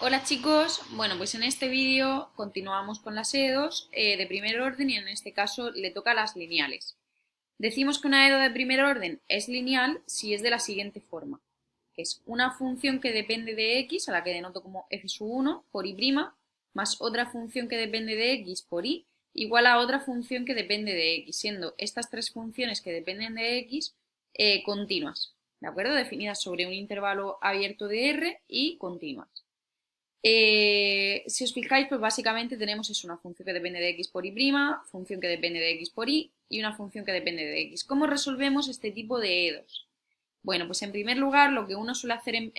Hola chicos, bueno pues en este vídeo continuamos con las EDOs de primer orden y en este caso le toca las lineales. Decimos que una EDO de primer orden es lineal si es de la siguiente forma, que es una función que depende de x, a la que denoto como f1 por y', más otra función que depende de x por y, igual a otra función que depende de x, siendo estas tres funciones que dependen de x continuas, ¿de acuerdo? Definidas sobre un intervalo abierto de R y continuas. Si os fijáis, pues básicamente tenemos una función que depende de x por y', función que depende de x por y una función que depende de x. ¿Cómo resolvemos este tipo de EDOs? Bueno, pues en primer lugar lo que uno suele hacer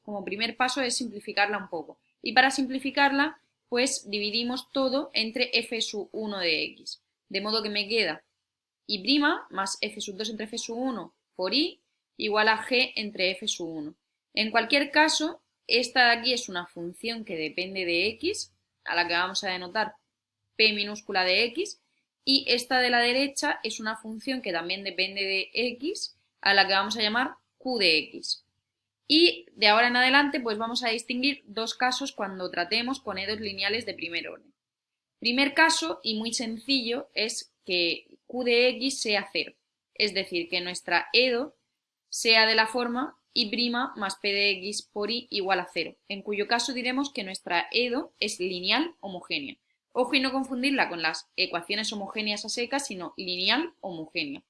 como primer paso es simplificarla un poco. Y para simplificarla, pues dividimos todo entre f1 de x. De modo que me queda y' más f2 entre f1 por y igual a g entre f1. En cualquier caso, esta de aquí es una función que depende de x, a la que vamos a denotar p minúscula de x, y esta de la derecha es una función que también depende de x, a la que vamos a llamar q de x. Y de ahora en adelante pues vamos a distinguir dos casos cuando tratemos con EDOs lineales de primer orden. Primer caso, y muy sencillo, es que q de x sea 0, es decir, que nuestra EDO sea de la forma y' más p de x por y igual a 0, en cuyo caso diremos que nuestra EDO es lineal homogénea. Ojo y no confundirla con las ecuaciones homogéneas a secas, sino lineal homogénea.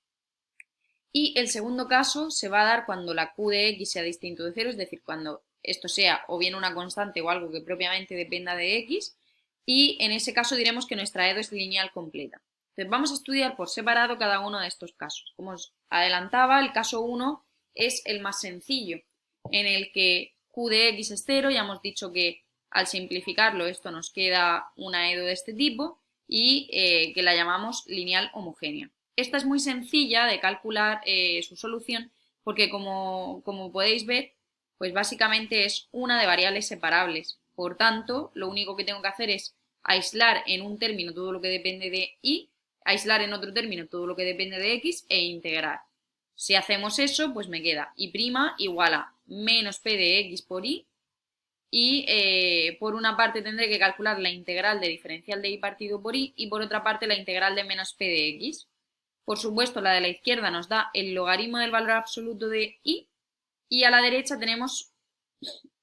Y el segundo caso se va a dar cuando la q de x sea distinto de 0, es decir, cuando esto sea o bien una constante o algo que propiamente dependa de x, y en ese caso diremos que nuestra EDO es lineal completa. Entonces vamos a estudiar por separado cada uno de estos casos. Como os adelantaba, el caso 1 es el más sencillo, en el que q de x es 0, ya hemos dicho que al simplificarlo esto nos queda una EDO de este tipo y que la llamamos lineal homogénea. Esta es muy sencilla de calcular su solución porque como podéis ver, pues básicamente es una de variables separables. Por tanto, lo único que tengo que hacer es aislar en un término todo lo que depende de y, aislar en otro término todo lo que depende de x e integrar. Si hacemos eso, pues me queda y' igual a menos p de x por y por una parte tendré que calcular la integral de diferencial de y partido por y por otra parte la integral de menos p de x. Por supuesto, la de la izquierda nos da el logaritmo del valor absoluto de y a la derecha tenemos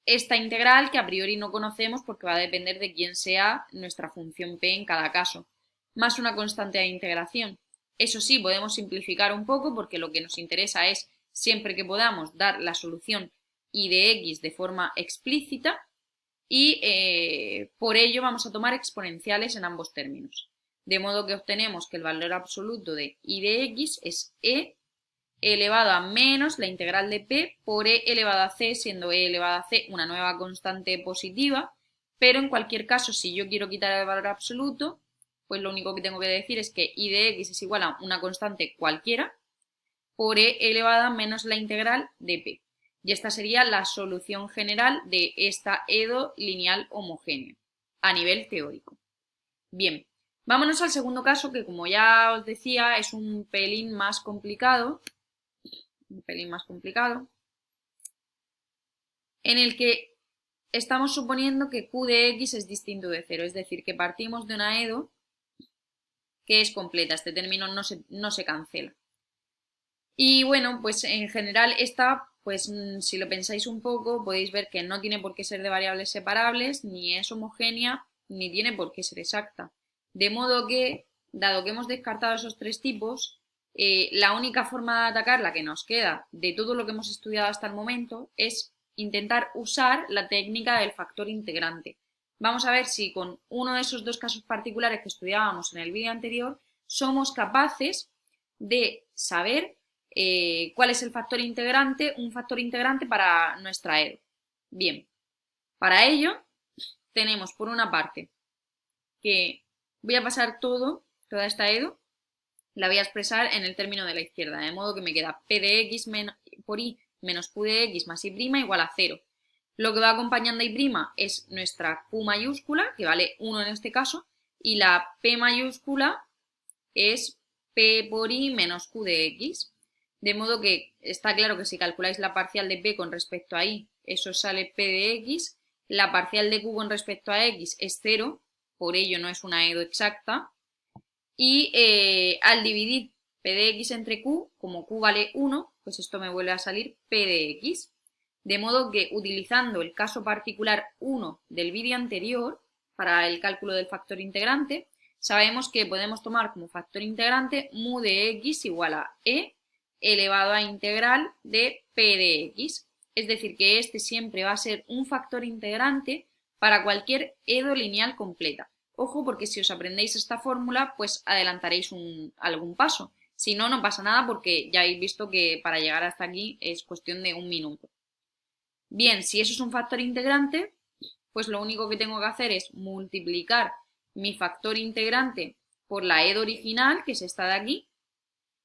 esta integral que a priori no conocemos porque va a depender de quién sea nuestra función p en cada caso, más una constante de integración. Eso sí, podemos simplificar un poco porque lo que nos interesa es, siempre que podamos, dar la solución y de x de forma explícita y por ello vamos a tomar exponenciales en ambos términos. De modo que obtenemos que el valor absoluto de y de x es e elevado a menos la integral de p por e elevado a c, siendo e elevado a c una nueva constante positiva, pero en cualquier caso, si yo quiero quitar el valor absoluto, pues lo único que tengo que decir es que y de x es igual a una constante cualquiera por e elevada a menos la integral de p. Y esta sería la solución general de esta EDO lineal homogénea a nivel teórico. Bien, vámonos al segundo caso que, como ya os decía, es un pelín más complicado, en el que estamos suponiendo que q de x es distinto de 0, es decir, que partimos de una EDO que es completa, este término no se cancela. Y bueno, pues en general esta, pues si lo pensáis un poco, podéis ver que no tiene por qué ser de variables separables, ni es homogénea, ni tiene por qué ser exacta. De modo que, dado que hemos descartado esos tres tipos, la única forma de atacar la que nos queda de todo lo que hemos estudiado hasta el momento es intentar usar la técnica del factor integrante. Vamos a ver si con uno de esos dos casos particulares que estudiábamos en el vídeo anterior somos capaces de saber cuál es el factor integrante, un factor integrante para nuestra EDO. Bien, para ello tenemos por una parte que voy a pasar toda esta EDO, la voy a expresar en el término de la izquierda, de modo que me queda p de x por y menos q de x más y' igual a 0. Lo que va acompañando a y' es nuestra q mayúscula, que vale 1 en este caso, y la p mayúscula es p por y menos q de x. De modo que está claro que si calculáis la parcial de p con respecto a y, eso sale p de x, la parcial de q con respecto a x es 0, por ello no es una EDO exacta, y al dividir p de x entre q, como q vale 1, pues esto me vuelve a salir p de x. De modo que utilizando el caso particular 1 del vídeo anterior para el cálculo del factor integrante, sabemos que podemos tomar como factor integrante mu de x igual a e elevado a integral de p de x. Es decir, que este siempre va a ser un factor integrante para cualquier EDO lineal completa. Ojo, porque si os aprendéis esta fórmula, pues adelantaréis algún paso. Si no, no pasa nada porque ya habéis visto que para llegar hasta aquí es cuestión de 1 minuto. Bien, si eso es un factor integrante, pues lo único que tengo que hacer es multiplicar mi factor integrante por la EDO original, que es esta de aquí,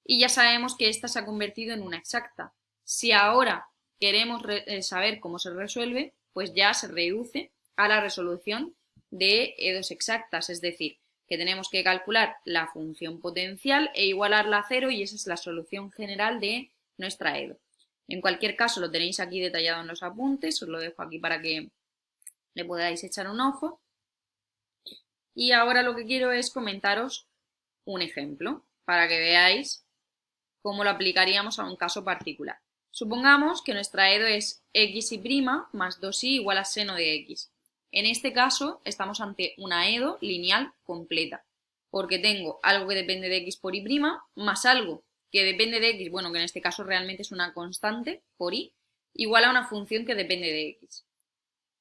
y ya sabemos que esta se ha convertido en una exacta. Si ahora queremos saber cómo se resuelve, pues ya se reduce a la resolución de EDOs exactas, es decir, que tenemos que calcular la función potencial e igualarla a 0 y esa es la solución general de nuestra EDO. En cualquier caso lo tenéis aquí detallado en los apuntes, os lo dejo aquí para que le podáis echar un ojo. Y ahora lo que quiero es comentaros un ejemplo para que veáis cómo lo aplicaríamos a un caso particular. Supongamos que nuestra EDO es x' más 2y igual a seno de x. En este caso estamos ante una EDO lineal completa, porque tengo algo que depende de x por y' más algo que depende de x, bueno, que en este caso realmente es una constante por y, igual a una función que depende de x.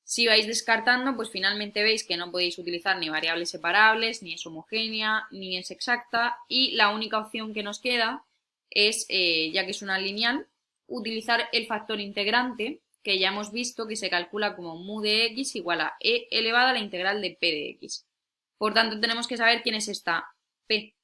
Si vais descartando, pues finalmente veis que no podéis utilizar ni variables separables, ni es homogénea, ni es exacta, y la única opción que nos queda es, ya que es una lineal, utilizar el factor integrante, que ya hemos visto que se calcula como mu de x igual a e elevado a la integral de p de x. Por tanto, tenemos que saber quién es esta p.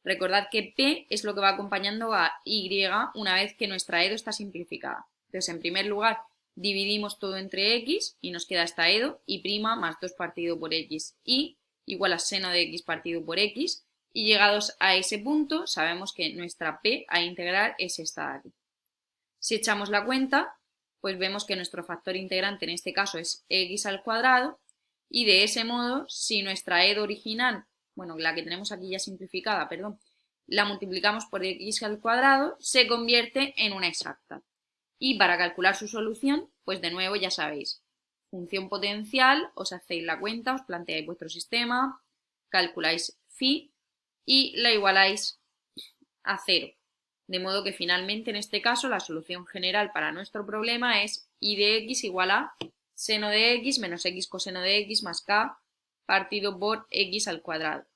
Recordad que p es lo que va acompañando a y una vez que nuestra EDO está simplificada. Entonces, en primer lugar, dividimos todo entre x y nos queda esta EDO, y' más 2 partido por x y igual a seno de x partido por x. Y llegados a ese punto, sabemos que nuestra p a integrar es esta de aquí. Si echamos la cuenta, pues vemos que nuestro factor integrante en este caso es x al cuadrado, y de ese modo, si nuestra EDO original, bueno, la que tenemos aquí ya simplificada, perdón, la multiplicamos por x al cuadrado, se convierte en una exacta. Y para calcular su solución, pues de nuevo ya sabéis, función potencial, os hacéis la cuenta, os planteáis vuestro sistema, calculáis phi y la igualáis a 0. De modo que finalmente en este caso la solución general para nuestro problema es y de x igual a seno de x menos x coseno de x más k partido por x al cuadrado.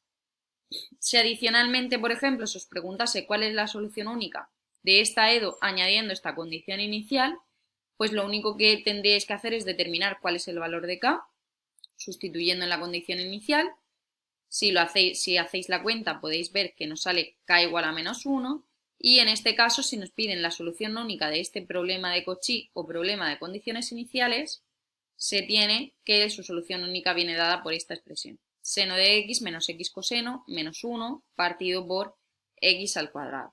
Si adicionalmente, por ejemplo, se os preguntase cuál es la solución única de esta EDO añadiendo esta condición inicial, pues lo único que tendréis que hacer es determinar cuál es el valor de k, sustituyendo en la condición inicial. Si hacéis la cuenta podéis ver que nos sale k igual a menos 1 y en este caso si nos piden la solución única de este problema de Cauchy o problema de condiciones iniciales, se tiene que su solución única viene dada por esta expresión. Seno de x menos x coseno menos 1 partido por x al cuadrado.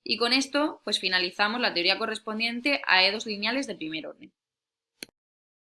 Y con esto pues finalizamos la teoría correspondiente a EDOs lineales de primer orden.